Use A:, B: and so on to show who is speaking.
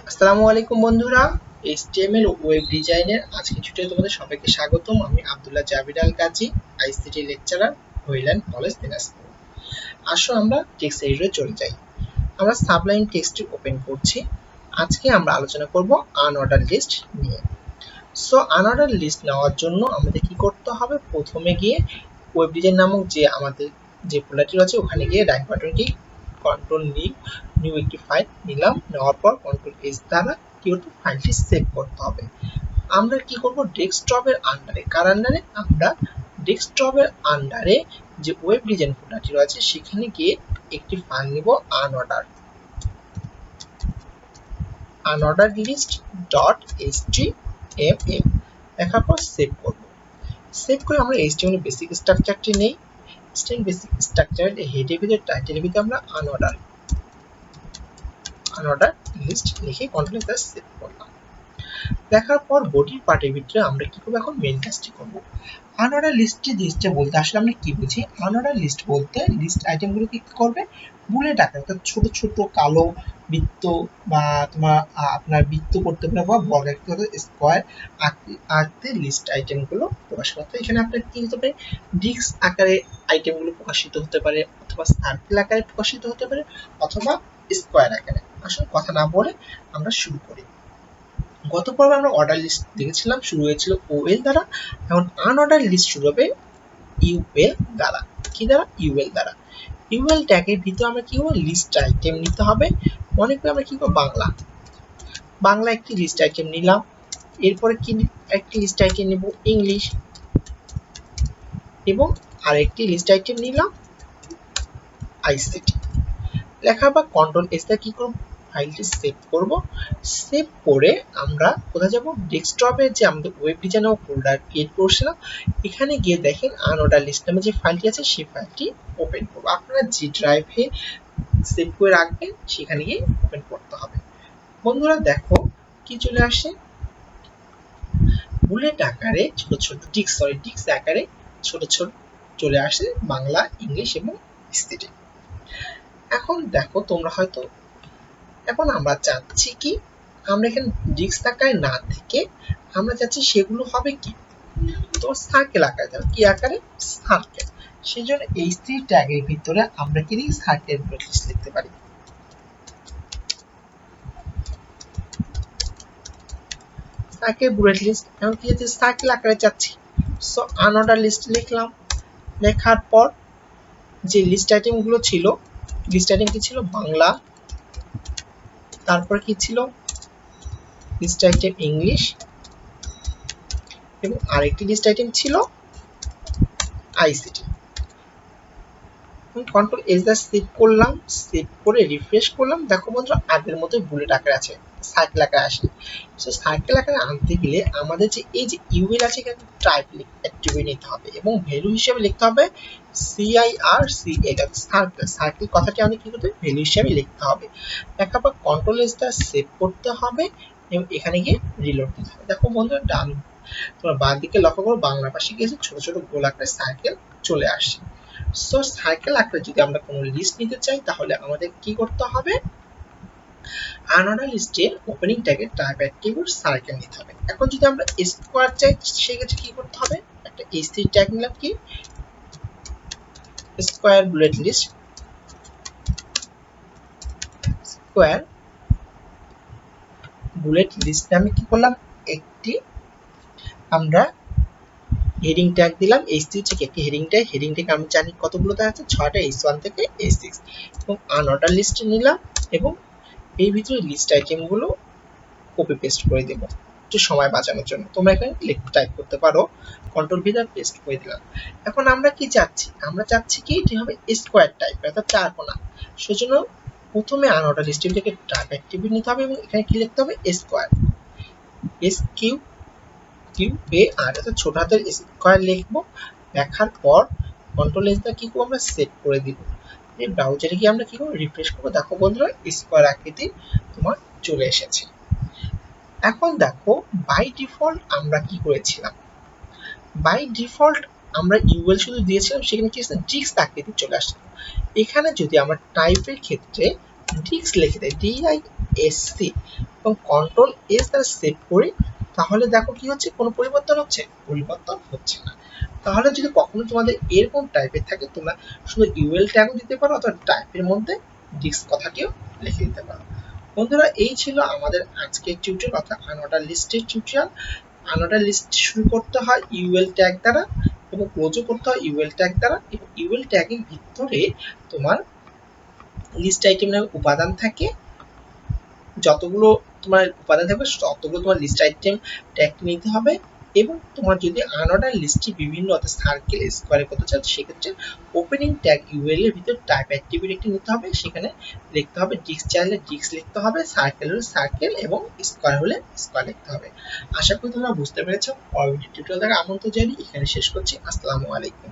A: আসসালামু আলাইকুম বন্ধুরা, HTML ও ওয়েব ডিজাইনের আজকের টিউটোরিয়ালে তোমাদের সবাইকে স্বাগতম। আমি Abdullah Jabir Al Gazi, ICT lecturer, Holyland college, Dinajpur. আসো আমরা টেক্সট এডিটরে চলে যাই। আমরা সাবলাইন টেক্সটটি ওপেন করছি। আজকে আমরা আলোচনা করব আনঅর্ডার লিস্ট নিয়ে। সো আনঅর্ডার লিস্ট নেওয়ার জন্য আমাদের কি করতে হবে? প্রথমে গিয়ে ওয়েব ডিজাইন নামক আমাদের যে ফোল্ডারটি আছে ওখানে গিয়ে রাইট বাটনটি কন্ট্রোল নিউ একটি ফাইল নিলাম। নেওয়ার পর কন্ট্রোল এস দ্বারা কি করতে ফাইলটি সেভ করতে হবে। আমরা কি করব? ডেস্কটপের আন্ডারে, কার আন্ডারে? আমরা ডেস্কটপের আন্ডারে যে ওয়েব ডিজাইন ফোল্ডারটি রয়েছে সেখানে গিয়ে একটি ফাইল নিব, unordered list ডট html লেখার পর সেভ করব। সেভ করে আমরা HTML বেসিক স্ট্রাকচারটি নেই। HTML বেসিক স্ট্রাকচারের হেডের ভিতরে টাইটেলের ভিতরে আমরা unordered লিস্ট লিখে কন্ট্রোল প্লাস সেভ করলাম। দেখার পর বডির পার্টের ভিতরে আমরা কি করব? এখন মেইন কাজটি করব। আনঅর্ডার লিস্টে বলতে আসলে আমরা কি বুঝি? আনঅর্ডার লিস্ট বলতে লিস্ট আইটেমগুলো কি করবে? বুলেট আকারে, অর্থাৎ ছোট ছোট কালো বৃত্ত বা আপনার বৃত্ত করতে পারে বা বর্গাকার স্কয়ার আঁকতে লিস্ট আইটেমগুলো প্রকাশ করতে। এখানে আপনার কি হতে পারে? ডিস্ক আকারে আইটেমগুলো প্রকাশিত হতে পারে, অথবা সার্কেল আকারে প্রকাশিত হতে পারে, অথবা স্কয়ার আকারে। আসলে কথা না বলে আমরা শুরু করি। গত পর্বে আমরা অর্ডার লিস্ট দেখেছিলাম, শুরু হয়েছিল ওএল দ্বারা। এখন আনঅর্ডার লিস্ট শুরু হবে ইউএল দ্বারা। কি দ্বারা? ইউএল দ্বারা। ইউএল ট্যাগের ভিতরে আমরা কি করব? লিস্ট আইটেম নিতে হবে। মনে করি আমরা কি করব? বাংলা একটি লিস্ট আইটেম নিলাম। এরপরে কি একটি লিস্ট আইটেম নেব? ইংলিশ। এবং আরেকটি লিস্ট আইটেম নিলাম আইসিটি। লেখা বা কন্ট্রোল এস দিয়ে কি করব? ফাইলটি সেভ করব। সেভ করে আমরা কোথায় যাব? ডেস্কটপে যে আমাদের ওয়েব ডিজাইনার ফোল্ডার ক্রিয়েট করছিলাম এখানে গিয়ে দেখেন আনঅর্ডার লিস্ট নামে যে ফাইলটি আছে সেই ফাইলটি ওপেন করব। আপনারা যে ড্রাইভে সেভ করে রাখবেন সেখানে গিয়ে ওপেন করতে হবে। বন্ধুরা দেখো কি চলে আসে? বুলেট আকারে ছোট ছোট ডিস্ক আকারে ছোট ছোট চলে আসে বাংলা, ইংলিশ এবং হিস্ট্রি। এখন দেখো তোমরা হয়তো, এখন আমরা চাচ্ছি কি? আমরা এখানে ডিস্ক আকারে না থেকে আমরা চাচ্ছি সেগুলো হবে কি? তো সার্কেল আকারে যাবে। কি আকারে? সার্কেল। সেই জন্য H3 ট্যাগের ভিতরে আমরা কি লিখি? সার্কেল লিস্ট লিখতে পারি। Circle bullet list. এখন কি হচ্ছে? সার্কেল আকারে চাচ্ছি। সো আনঅর্ডার লিস্ট লিখলাম। লেখার পর যে লিস্ট আইটেম গুলো ছিল, লিস্ট আইটেম কি ছিল? বাংলা। তারপর কি ছিল? List item English. এবং আরেকটি লিস্ট আইটেম ছিল আইসিটি। কন্ট্রোল এস দিয়ে সেভ করলাম। সেভ করে রিফ্রেশ করলাম। দেখো বন্ধুরা আগের মতো বুলেট আকারে আছে, সার্কেল আকারে আসে। সো সার্কেল আকারে আনতে গেলে আমাদের যে এই যে ইউএল আছে এখানে টাইপ অ্যাট্রিবিউট নিতে হবে এবং ভ্যালু হিসেবে লিখতে হবে CIRCL, সার্কেল। সার্কেল কথাটি আমাদের কি করতে হবে? ভ্যালু হিসেবে লিখতে হবে। লেখার পর কন্ট্রোল এস দিয়ে সেভ করতে হবে এবং এখানে গিয়ে রিলোড দিতে হবে। দেখো বন্ধুরা তোমার বাঁ দিকে লক্ষ্য করো, বাংলা পাশে গিয়েছে ছোট ছোট গোল আকারে সার্কেল চলে আসে। সো সার্কেল আকারে যদি আমরা কোনো লিস্ট নিতে চাই তাহলে আমাদের কি করতে হবে? আনঅর্ডার লিস্টের ওপেনিং ট্যাগে টাইপ অ্যাট্রিবিউট সার্কেল নিতে হবে। এখন যদি আমরা স্কয়ার চাই সেক্ষেত্রে কি করতে হবে? একটা H3 ট্যাগ নিলাম, কি? Square bullet list. Square bullet list নামে কি করলাম? একটি আমরা হেডিং ট্যাগ দিলাম। H3 থেকে একটি হেডিং ট্যাগ। হেডিং ট্যাগ আমি জানি কতগুলো আছে? 6টা, H1 থেকে H6। এবং আনঅর্ডার লিস্ট নিলাম এবং এই ভিতরে লিস্ট আইটেম গুলো কপি পেস্ট করে দেব একটু সময় বাঁচানোর জন্য। তোমরা এখানে টাইপ করতে পারো, কন্ট্রোল ভি দিয়ে পেস্ট করে দিলাম। এখন আমরা কি চাচ্ছি? আমরা চাচ্ছি কি এটি হবে স্কয়ার টাইপ, অর্থাৎ চারকোনা। সেজন্য প্রথমে আনঅর্ডার লিস্ট থেকে টাইপ অ্যাট্রিবিউট নিতে হবে এবং এখানে কি লিখতে হবে? স্কয়ার, SQAR, অর্থাৎ ছোট হাতের স্কয়ার লিখবো। লেখার পর কন্ট্রোল এস দিয়ে কি করব? আমরা সেভ করে দিব। এই ব্রাউজারে গিয়ে আমরা কি করব? রিফ্রেশ করব। দেখো বন্ধুরা স্কয়ার আকৃতি তোমার চলে এসেছে। এখন দেখো বাই ডিফল্ট আমরা কি করেছিলাম? বাই ডিফল্ট আমরা ইউএল শুধু দিয়েছিলাম, সেখানে কি আছে? ডিস্ক আকৃতি চলে আসছে। এখানে যদি আমরা টাইপের ক্ষেত্রে ডিস্ক লিখে দেই, এসসি এবং কন্ট্রোল এস দ্বারা সেভ করি, তাহলে দেখো কি হচ্ছে, কোনো পরিবর্তন হচ্ছে? পরিবর্তন হচ্ছে না। তাহলে যদি কখনো তোমাদের এরকম টাইপের থাকে, তোমরা শুধু ইউএল ট্যাগও দিতে পারো অথবা টাইপের মধ্যে ডিস্ক কথাটিও লিখে দিতে পারো। বন্ধুরা, এই ছিল আমাদের আজকের টিউটোরিয়াল অর্থাৎ আনঅর্ডার লিস্টের টিউটোরিয়াল। আনঅর্ডার লিস্ট শুরু করতে হয় ইউএল ট্যাগ দ্বারা এবং ক্লোজও করতে হয় ইউএল ট্যাগ দ্বারা, এবং ইউএল ট্যাগের ভিতরে তোমার লিস্ট আইটেমের উপাদান থাকে, যতগুলো তোমার উপাদান থাকবে ততগুলো তোমার লিস্ট আইটেম ট্যাগ নিতে হবে। এবং তোমার যদি আনঅর্ডার লিস্টটি বিভিন্ন অর্থাৎ সার্কেল স্কোয়ারে করতে চাও, সেক্ষেত্রে ওপেনিং ট্যাগ ইউএল এর ভিতর টাইপ অ্যাট্রিবিউট একটি নিতে হবে, সেখানে লিখতে হবে ডিস্ক চাইলে ডিস্ক লিখতে হবে, সার্কেল হলে সার্কেল এবং স্কোয়ার হলে স্কোয়ার লিখতে হবে। আশা করি তোমরা বুঝতে পেরেছো। পরবর্তী টিউটোরিয়াল দ্বারা আমন্ত্রণ জানিয়ে এখানে শেষ করছি। আসসালামু আলাইকুম।